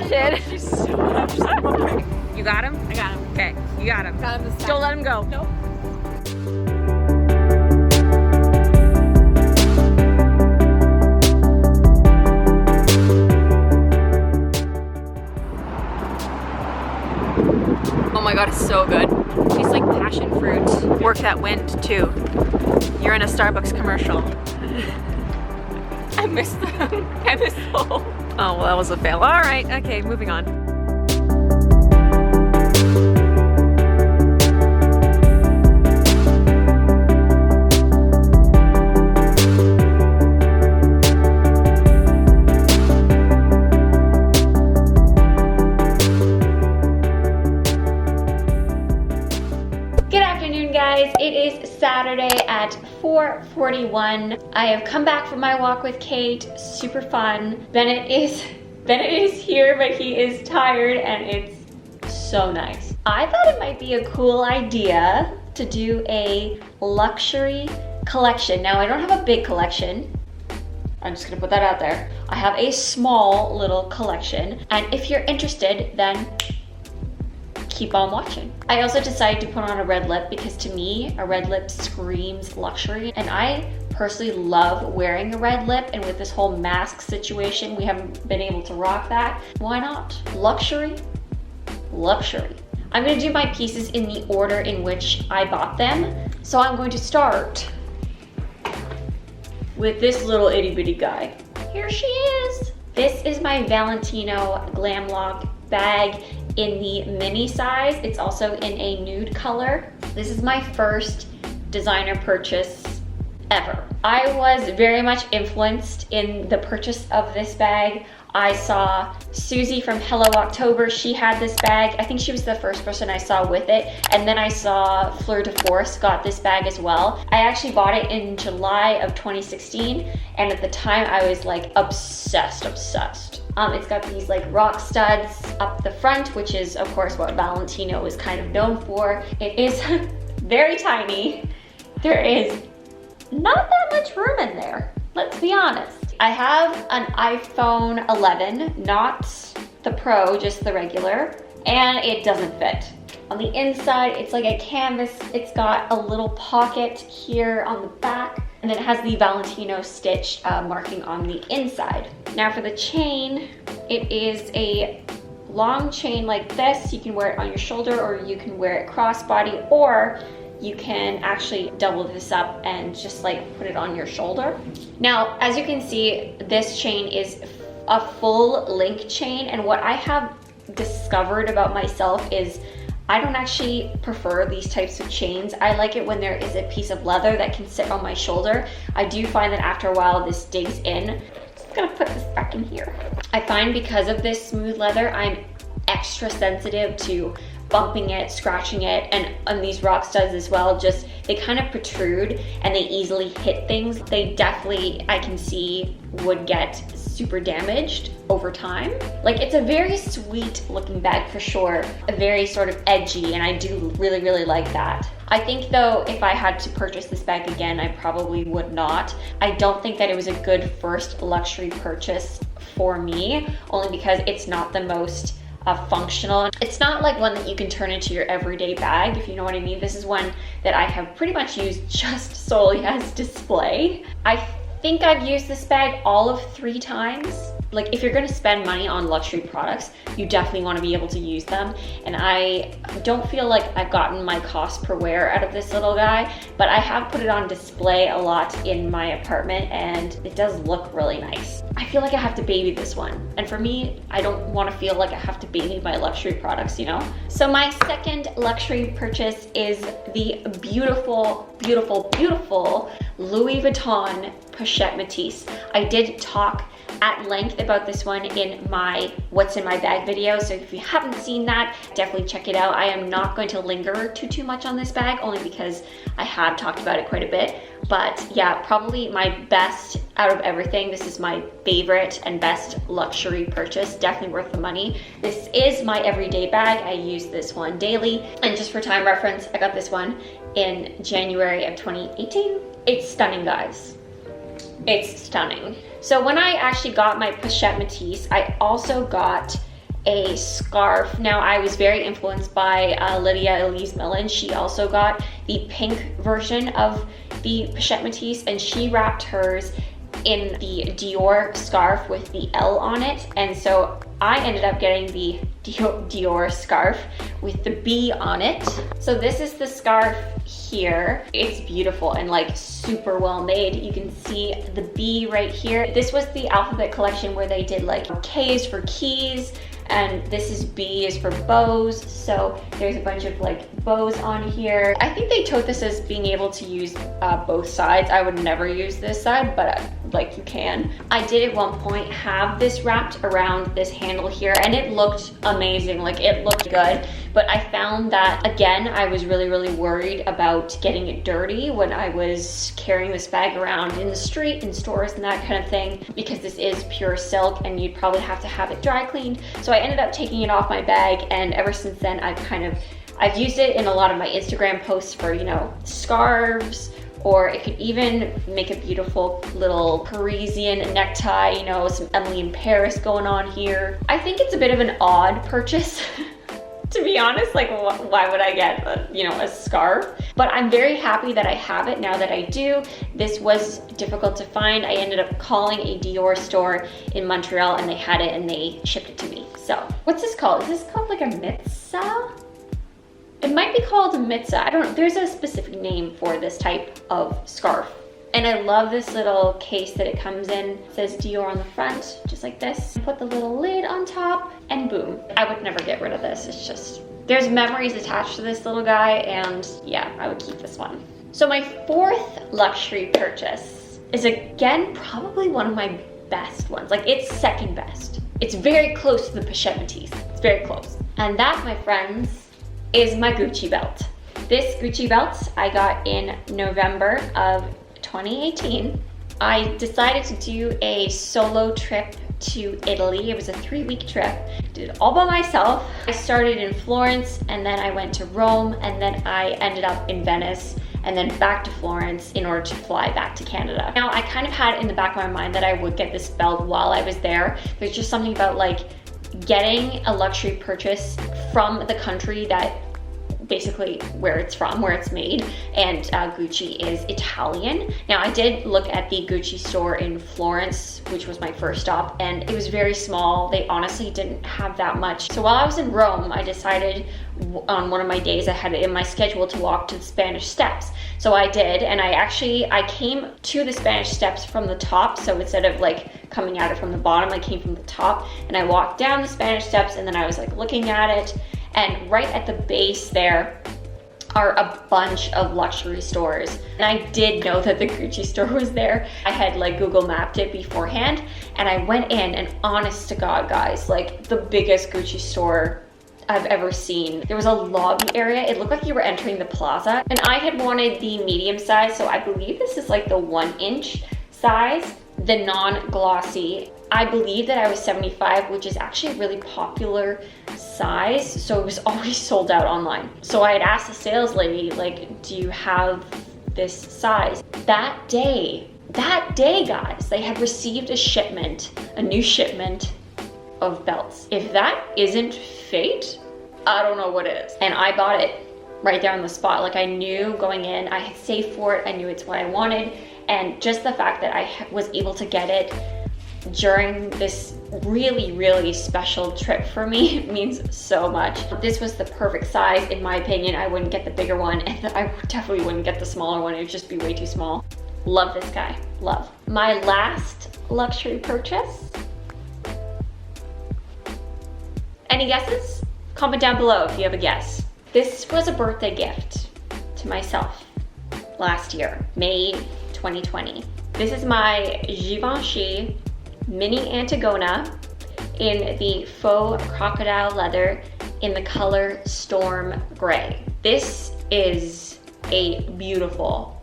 distracted. She's so You got him? I got him. Okay, you got him. Got him this time. Don't let him go. Nope. Oh my god, it's so good. Tastes like passion fruit. Work that wind too. You're in a Starbucks commercial. I missed them. I missed all. Oh, well, that was a fail. All right, okay, moving on. Good afternoon, guys. It is Saturday at 4:41. I have come back from my walk with Kate. Super fun. Bennett is here, but he is tired and it's so nice. I thought it might be a cool idea to do a luxury collection. Now, I don't have a big collection. I'm just gonna put that out there. I have a small little collection, and if you're interested, then keep on watching. I also decided to put on a red lip because to me, a red lip screams luxury, and I personally love wearing a red lip, and with this whole mask situation, we haven't been able to rock that. Why not? Luxury, luxury. I'm gonna do my pieces in the order in which I bought them. So I'm going to start with this little itty bitty guy. Here she is. This is my Valentino Glam Lock bag in the mini size. It's also in a nude color. This is my first designer purchase ever. I was very much influenced in the purchase of this bag. I saw Susie from Hello October. She had this bag. I think she was the first person I saw with it. And then I saw Fleur de Force got this bag as well. I actually bought it in July of 2016. And at the time I was like obsessed. It's got these like rock studs up the front, which is of course what Valentino is kind of known for. It is very tiny. There is not that much room in there, let's be honest. I have an iPhone 11, not the Pro, just the regular, and it doesn't fit. On the inside, it's like a canvas. It's got a little pocket here on the back, and then it has the Valentino stitch marking on the inside. Now for the chain, it is a long chain like this. You can wear it on your shoulder, or you can wear it crossbody, or you can actually double this up and just like put it on your shoulder. Now, as you can see, this chain is a full link chain, and what I have discovered about myself is I don't actually prefer these types of chains. I like it when there is a piece of leather that can sit on my shoulder. I do find that after a while this digs in. Just gonna put this back in here. I find because of this smooth leather, I'm extra sensitive to bumping it, scratching it, and on these rock studs as well, just they kind of protrude and they easily hit things. They definitely, I can see, would get super damaged over time. Like, it's a very sweet looking bag for sure, a very sort of edgy, and I do really like that. I think though, if I had to purchase this bag again, I probably would not. I don't think that it was a good first luxury purchase for me, only because it's not the most functional. It's not like one that you can turn into your everyday bag, if you know what I mean. This is one that I have pretty much used just solely as display. I think I've used this bag all of 3 times. Like, if you're gonna spend money on luxury products, you definitely wanna be able to use them. And I don't feel like I've gotten my cost per wear out of this little guy, but I have put it on display a lot in my apartment, and it does look really nice. I feel like I have to baby this one. And for me, I don't wanna feel like I have to baby my luxury products, you know? So my second luxury purchase is the beautiful Louis Vuitton Pochette Métis. I did talk at length about this one in my what's in my bag video, so if you haven't seen that, definitely check it out. I am not going to linger too much on this bag, only because I have talked about it quite a bit. But yeah, probably my best out of everything. This is my favorite and best luxury purchase, definitely worth the money. This is my everyday bag. I use this one daily, and just for time reference, I got this one in January of 2018. It's stunning, guys. It's stunning. So when I actually got my Pochette Métis, I also got a scarf. Now, I was very influenced by Lydia Elise Millen. She also got the pink version of the Pochette Métis, and she wrapped hers in the Dior scarf with the L on it. And so I ended up getting the Dior scarf with the B on it. So this is the scarf here. It's beautiful and like super well made. You can see the B right here. This was the alphabet collection where they did like K is for keys, and this is B is for bows. So there's a bunch of like bows on here. I think they told this as being able to use both sides. I would never use this side, but like you can. I did at one point have this wrapped around this handle here, and it looked amazing. Like it looked good, but I found that again, I was really worried about getting it dirty when I was carrying this bag around in the street, in stores and that kind of thing, because this is pure silk and you'd probably have to have it dry cleaned. So I ended up taking it off my bag, and ever since then I've used it in a lot of my Instagram posts for, you know, scarves, or it could even make a beautiful little Parisian necktie, you know, some Emily in Paris going on here. I think it's a bit of an odd purchase. To be honest, like why would I get you know, a scarf? But I'm very happy that I have it now that I do. This was difficult to find. I ended up calling a Dior store in Montreal, and they had it and they shipped it to me. So what's this called? Is this called like a Mitzah? It might be called a Mitzah. I don't know. There's a specific name for this type of scarf. And I love this little case that it comes in. It says Dior on the front, just like this. Put the little lid on top, and boom. I would never get rid of this. It's just, there's memories attached to this little guy, and yeah, I would keep this one. So my fourth luxury purchase is again, probably one of my best ones. Like it's second best. It's very close to the Pochette Métis. It's very close. And that, my friends, is my Gucci belt. This Gucci belt I got in November of 2018. I decided to do a solo trip to Italy. It was a 3-week trip. Did it all by myself. I started in Florence, and then I went to Rome, and then I ended up in Venice, and then back to Florence in order to fly back to Canada. Now, I kind of had in the back of my mind that I would get this belt while I was there. There's just something about like getting a luxury purchase from the country that basically where it's from, where it's made, and Gucci is Italian. Now, I did look at the Gucci store in Florence, which was my first stop, and it was very small. They honestly didn't have that much. So while I was in Rome, I decided on one of my days I had it in my schedule to walk to the Spanish Steps. So I did, and I came to the Spanish Steps from the top. So instead of like coming at it from the bottom, I came from the top, and I walked down the Spanish Steps, and then I was like looking at it. And right at the base there are a bunch of luxury stores. And I did know that the Gucci store was there. I had like Google mapped it beforehand, and I went in, and honest to God, guys, like the biggest Gucci store I've ever seen. There was a lobby area. It looked like you were entering the plaza, and I had wanted the medium size. So I believe this is like the 1-inch size, the non-glossy. I believe that I was 75, which is actually a really popular size, so it was always sold out online. So I had asked the sales lady, like, do you have this size? That day, guys, they had received a new shipment of belts. If that isn't fate, I don't know what is. And I bought it right there on the spot. Like, I knew going in, I had saved for it, I knew it's what I wanted, and just the fact that I was able to get it during this really special trip for me means so much. This was the perfect size in my opinion. I wouldn't get the bigger one, and I definitely wouldn't get the smaller one. It would just be way too small. Love this guy, love. My last luxury purchase. Any guesses? Comment down below if you have a guess. This was a birthday gift to myself last year, May 2020. This is my Givenchy mini Antigona in the faux crocodile leather in the color Storm Gray. This is a beautiful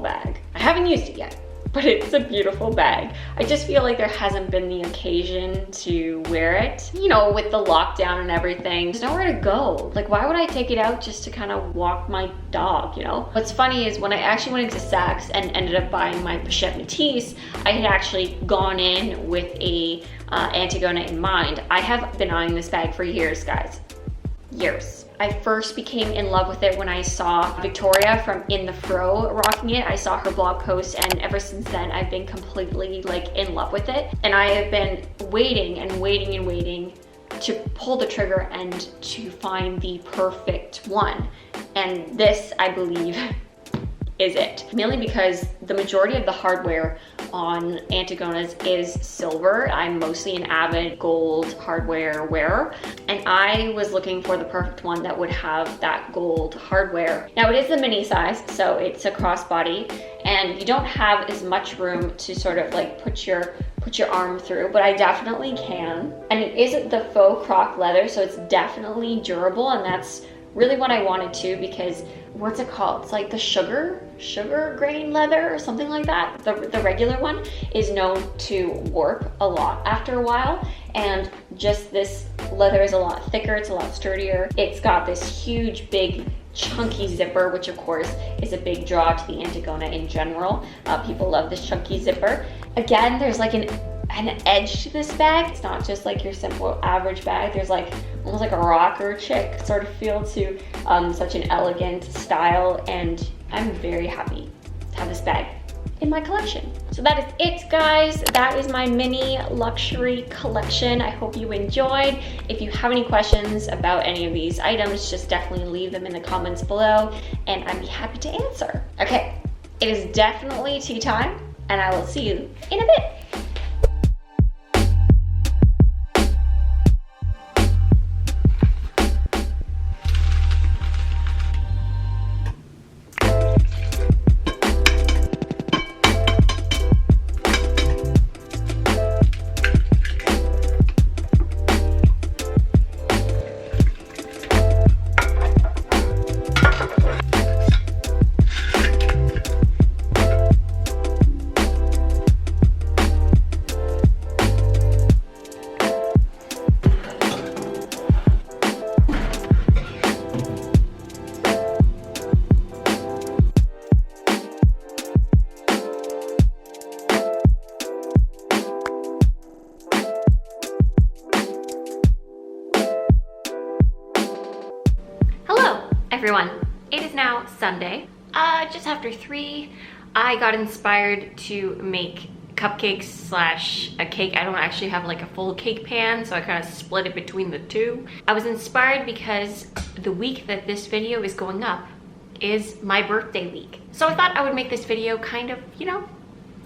bag. I haven't used it yet, but it's a beautiful bag. I just feel like there hasn't been the occasion to wear it. You know, with the lockdown and everything, there's nowhere to go. Like, why would I take it out just to kind of walk my dog, you know? What's funny is when I actually went into Saks and ended up buying my Pochette Métis, I had actually gone in with a Antigona in mind. I have been eyeing this bag for years, guys. Years. I first became in love with it when I saw Victoria from In the Fro rocking it. I saw her blog post, and ever since then I've been completely like in love with it. And I have been waiting and waiting and waiting to pull the trigger and to find the perfect one. And this, I believe, is it. Mainly because the majority of the hardware on Antigonas is silver. I'm mostly an avid gold hardware wearer, and I was looking for the perfect one that would have that gold hardware. Now, it is the mini size, so it's a crossbody, and you don't have as much room to sort of like put your arm through, but I definitely can. And it isn't the faux croc leather, so it's definitely durable, and that's really what I wanted to, because what's it called? It's like the sugar grain leather or something like that. The regular one is known to warp a lot after a while, and just this leather is a lot thicker, it's a lot sturdier. It's got this huge, big, chunky zipper, which of course is a big draw to the Antigona in general. People love this chunky zipper. Again, there's like an edge to this bag. It's not just like your simple average bag. There's like almost like a rocker chick sort of feel to such an elegant style, and I'm very happy to have this bag in my collection. So that is it, guys. That is my mini luxury collection. I hope you enjoyed. If you have any questions about any of these items, just definitely leave them in the comments below, and I'd be happy to answer. Okay, it is definitely tea time, and I will see you in a bit. Everyone, it is now Sunday, just after 3. I got inspired to make cupcakes slash a cake. I don't actually have like a full cake pan, so I kind of split it between the two. I was inspired because the week that this video is going up is my birthday week. So I thought I would make this video kind of, you know,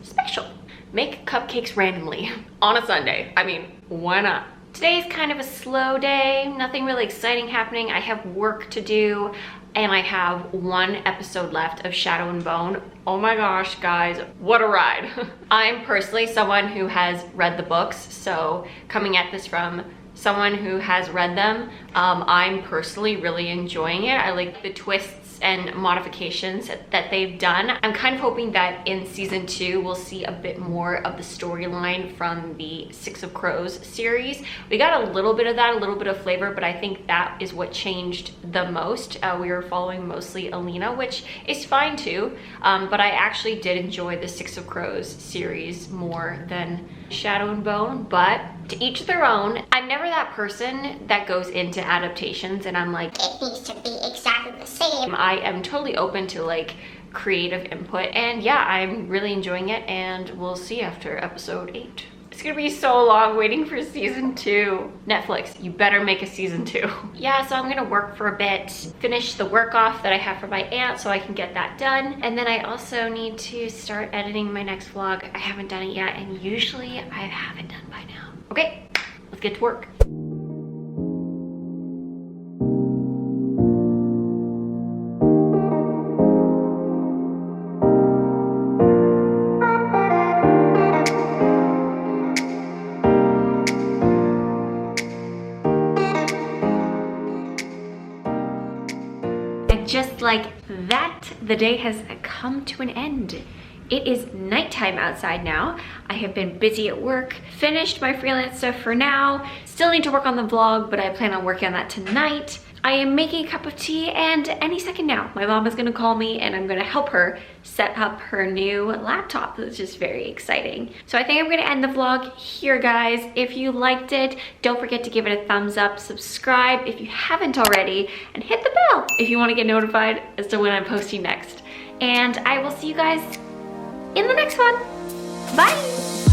special. Make cupcakes randomly on a Sunday. I mean, why not? Today's kind of a slow day, nothing really exciting happening. I have work to do, and I have 1 episode left of Shadow and Bone. Oh my gosh, guys, what a ride. I'm personally someone who has read the books, so coming at this from someone who has read them, I'm personally really enjoying it. I like the twists and modifications that they've done. I'm kind of hoping that in season 2 we'll see a bit more of the storyline from the Six of Crows series. We got a little bit of that, a little bit of flavor, but I think that is what changed the most. We were following mostly Alina, which is fine too, but I actually did enjoy the Six of Crows series more than Shadow and Bone, but to each their own. I'm never that person that goes into adaptations and I'm like, it needs to be exactly the same. I am totally open to like creative input, and yeah, I'm really enjoying it, and we'll see after episode 8. It's gonna be so long waiting for season 2. Netflix, you better make a season 2. Yeah, so I'm gonna work for a bit, finish the work off that I have for my aunt so I can get that done. And then I also need to start editing my next vlog. I haven't done it yet, and usually I have it done by now. Okay, let's get to work. Just like that, the day has come to an end. It is nighttime outside now. I have been busy at work, finished my freelance stuff for now. Still need to work on the vlog, but I plan on working on that tonight. I am making a cup of tea, and any second now, my mom is gonna call me and I'm gonna help her set up her new laptop, which is very exciting. So I think I'm gonna end the vlog here, guys. If you liked it, don't forget to give it a thumbs up, subscribe if you haven't already, and hit the bell if you wanna get notified as to when I'm posting next. And I will see you guys in the next one. Bye!